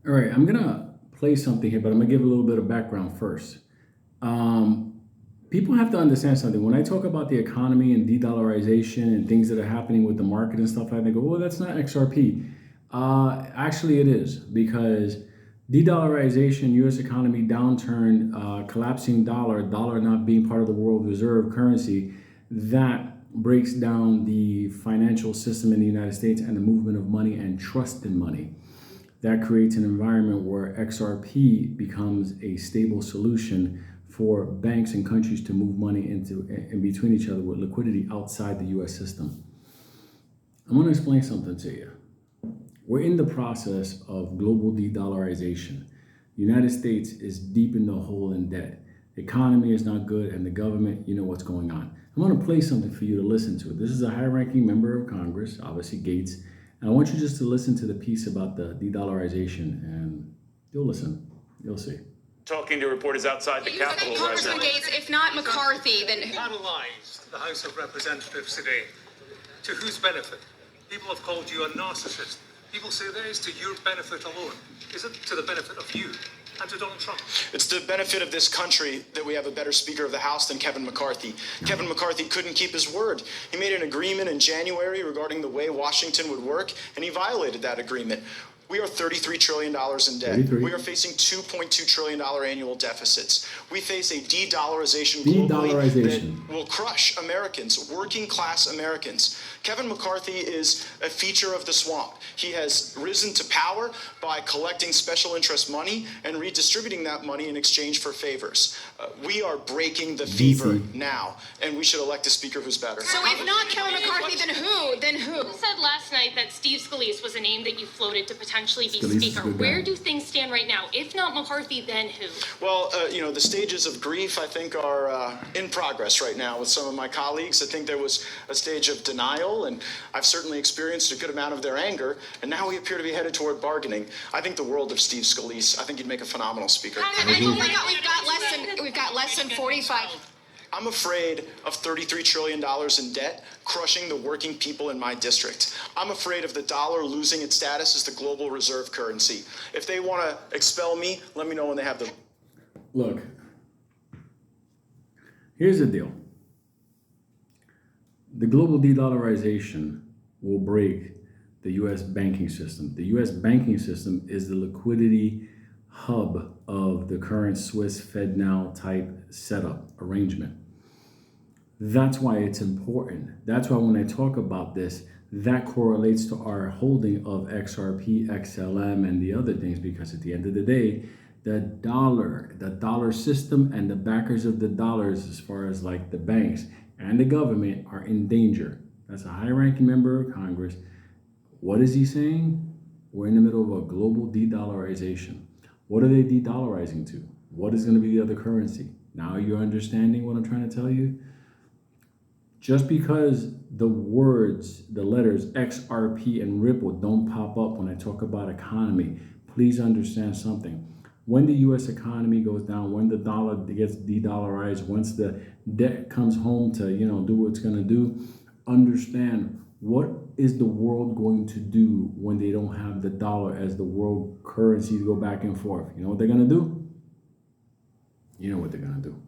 All right, I'm gonna play something here, but I'm gonna give a little bit of background first. People have to understand something. When I talk about the economy and de-dollarization and things that are happening with the market and stuff like that, they go, "Well, that's not XRP." Actually, it is because de-dollarization, U.S. economy downturn, collapsing dollar not being part of the world reserve currency, that breaks down the financial system in the United States and the movement of money and trust in money. That creates an environment where XRP becomes a stable solution for banks and countries to move money in between each other with liquidity outside the US system. I'm going to explain something to you. We're in the process of global de-dollarization. The United States is deep in the hole in debt. The economy is not good, and the government, you know what's going on. I'm going to play something for you to listen to. This is a high-ranking member of Congress, obviously Gates, and I want you just to listen to the piece about the de-dollarization, and you'll listen. You'll see. Talking to reporters outside the Capitol. Congressman Gates, if not McCarthy, then who? Analysed the House of Representatives today. To whose benefit? People have called you a narcissist. People say that is to your benefit alone. Is it to the benefit of you and to Donald Trump? It's the benefit of this country that we have a better Speaker of the House than Kevin McCarthy. Kevin McCarthy couldn't keep his word. He made an agreement in January regarding the way Washington would work, and he violated that agreement. We are $33 trillion in debt. 33. We are facing $2.2 trillion annual deficits. We face a de-dollarization globally that will crush Americans, working class Americans. Kevin McCarthy is a feature of the swamp. He has risen to power by collecting special interest money and redistributing that money in exchange for favors. We are breaking the fever now, and we should elect a speaker who's better. So if not Kevin McCarthy, then who? Then who? You said last night that Steve Scalise was a name that you floated to potentially be Scalise speaker. Where do things stand right now? If not McCarthy, then who? Well, the stages of grief, I think, are in progress right now with some of my colleagues. I think there was a stage of denial, and I've certainly experienced a good amount of their anger, and now we appear to be headed toward bargaining. I think the world of Steve Scalise. I think he'd make a phenomenal speaker. We've got less than 45. I'm afraid of $33 trillion in debt crushing the working people in my district. I'm afraid of the dollar losing its status as the global reserve currency. If they want to expel me, let me know when they have the... Look, here's the deal. The global de-dollarization will break the U.S. banking system. The U.S. banking system is the liquidity hub of the current Swiss FedNow type setup arrangement. That's why it's important. That's why when I talk about this, that correlates to our holding of XRP, XLM, and the other things, because at the end of the day, the dollar system and the backers of the dollars, as far as like the banks and the government, are in danger. That's a high-ranking member of Congress. What is he saying? We're in the middle of a global de-dollarization. What are they de-dollarizing to? What is going to be the other currency? Now you're understanding what I'm trying to tell you? Just because the words, the letters XRP and Ripple don't pop up when I talk about economy, please understand something. When the U.S. economy goes down, when the dollar gets de-dollarized, once the debt comes home to, do what it's going to do, understand what is the world going to do when they don't have the dollar as the world currency to go back and forth. You know what they're going to do? You know what they're going to do.